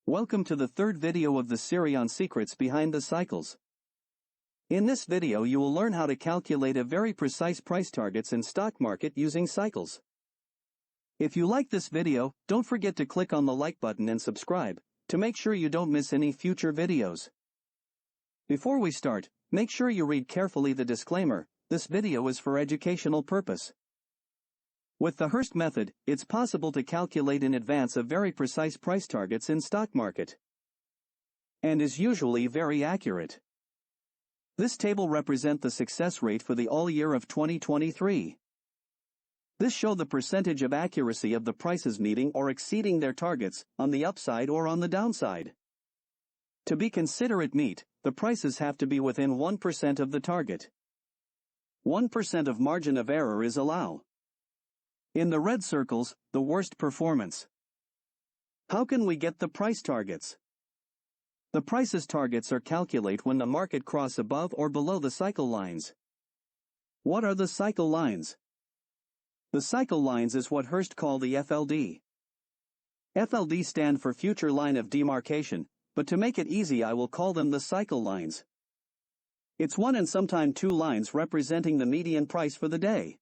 Welcome to the third video of the series on secrets behind the cycles. In this video you will learn how to calculate a very precise price targets in stock market using cycles. If you like this video, don't forget to click on the like button and subscribe, to make sure you don't miss any future videos. Before we start, make sure you read carefully the disclaimer. This video is for educational purpose. With the Hurst method, it's possible to calculate in advance a very precise price targets in stock market, and is usually very accurate. This table represents the success rate for the all year of 2023. This shows the percentage of accuracy of the prices meeting or exceeding their targets, on the upside or on the downside. To be considered meet, the prices have to be within 1% of the target. 1% of margin of error is allowed. In the red circles, the worst performance. How can we get the price targets? The prices targets are calculated when the market cross above or below the cycle lines. What are the cycle lines? The cycle lines is what Hurst call the FLD. FLD stand for future line of demarcation, but to make it easy I will call them the cycle lines. It's one and sometimes two lines representing the median price for the day.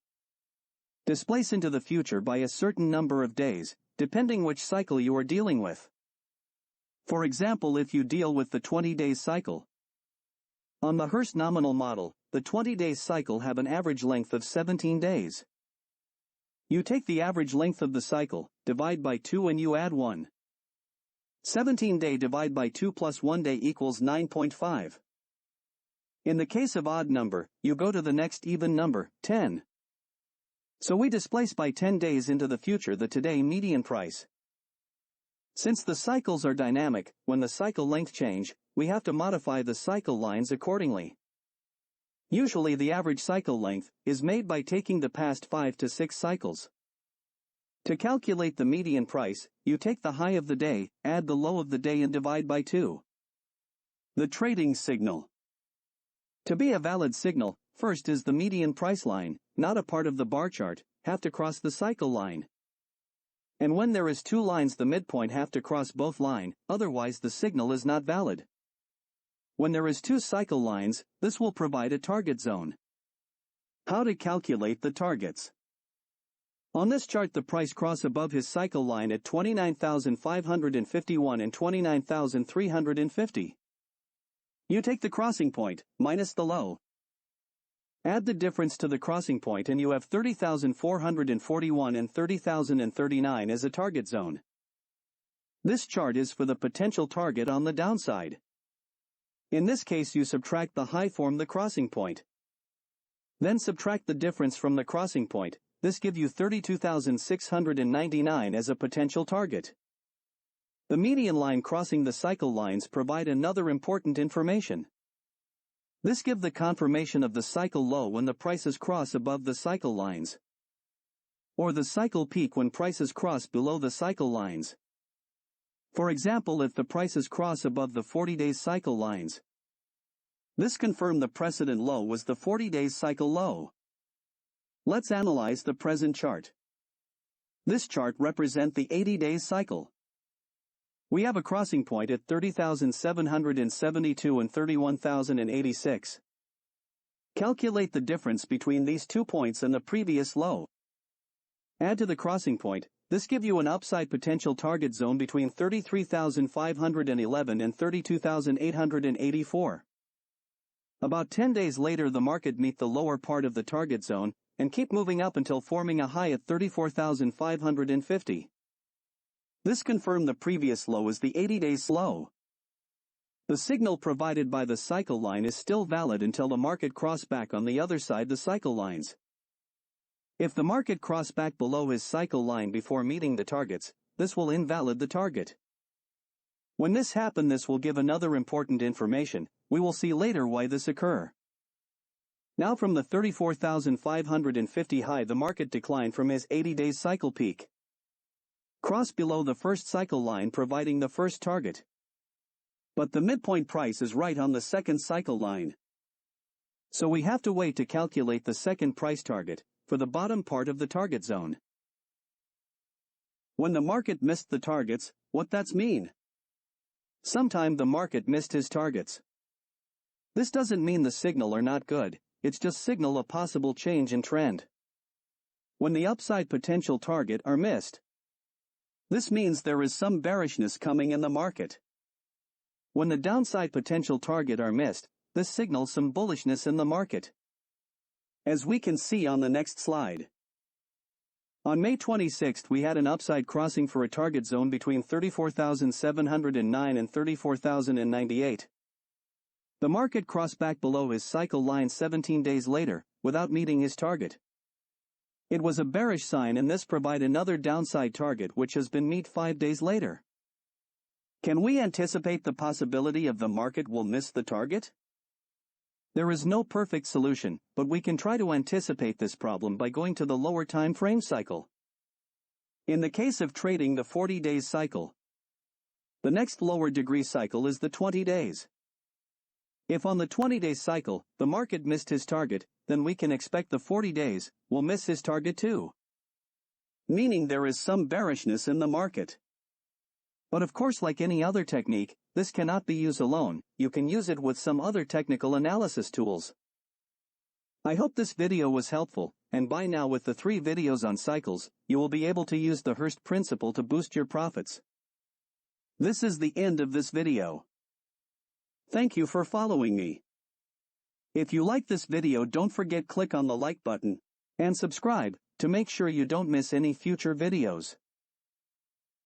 Displace into the future by a certain number of days, depending which cycle you are dealing with. For example, if you deal with the 20-day cycle. On the Hurst nominal model, the 20-day cycle have an average length of 17 days. You take the average length of the cycle, divide by 2 and you add 1. 17-day divide by 2 plus 1 day equals 9.5. In the case of odd number, you go to the next even number, 10. So we displace by 10 days into the future the today median price. Since the cycles are dynamic, when the cycle length change, we have to modify the cycle lines accordingly. Usually the average cycle length is made by taking the past 5 to 6 cycles. To calculate the median price, you take the high of the day, add the low of the day and divide by 2. The trading signal. To be a valid signal, first is the median price line, not a part of the bar chart, have to cross the cycle line. And when there is two lines the midpoint have to cross both line, otherwise the signal is not valid. When there is two cycle lines, this will provide a target zone. How to calculate the targets? On this chart the price cross above his cycle line at 29,551 and 29,350. You take the crossing point, minus the low. Add the difference to the crossing point and you have 30,441 and 30,039 as a target zone. This chart is for the potential target on the downside. In this case you subtract the high from the crossing point. Then subtract the difference from the crossing point, this gives you 32,699 as a potential target. The median line crossing the cycle lines provide another important information. This gives the confirmation of the cycle low when the prices cross above the cycle lines, or the cycle peak when prices cross below the cycle lines. For example, if the prices cross above the 40-day cycle lines, this confirmed the precedent low was the 40-day cycle low. Let's analyze the present chart. This chart represents the 80-day cycle. We have a crossing point at 30,772 and 31,086. Calculate the difference between these 2 points and the previous low. Add to the crossing point, this gives you an upside potential target zone between 33,511 and 32,884. About 10 days later the market meet the lower part of the target zone, and keep moving up until forming a high at 34,550. This confirmed the previous low as the 80-day low. The signal provided by the cycle line is still valid until the market cross back on the other side the cycle lines. If the market cross back below his cycle line before meeting the targets, this will invalid the target. When this happen, this will give another important information. We will see later why this occur. Now from the 34,550 high the market declined from his 80-day cycle peak. Cross below the first cycle line providing the first target. But the midpoint price is right on the second cycle line. So we have to wait to calculate the second price target, for the bottom part of the target zone. When the market missed the targets, what that's mean? Sometime the market missed his targets. This doesn't mean the signal are not good, it's just signal a possible change in trend. When the upside potential target are missed, this means there is some bearishness coming in the market. When the downside potential target are missed, this signals some bullishness in the market, as we can see on the next slide. On May 26th we had an upside crossing for a target zone between 34,709 and 34,098. The market crossed back below his cycle line 17 days later, without meeting his target. It was a bearish sign, and this provided another downside target which has been met 5 days later. Can we anticipate the possibility of the market will miss the target? There is no perfect solution, but we can try to anticipate this problem by going to the lower time frame cycle. In the case of trading the 40 days cycle, the next lower degree cycle is the 20 days. If on the 20-day cycle, the market missed his target, then we can expect the 40 days will miss his target too, meaning there is some bearishness in the market. But of course, like any other technique, this cannot be used alone, you can use it with some other technical analysis tools. I hope this video was helpful, and by now with the 3 videos on cycles, you will be able to use the Hurst principle to boost your profits. This is the end of this video. Thank you for following me. If you like this video, don't forget click on the like button and subscribe to make sure you don't miss any future videos.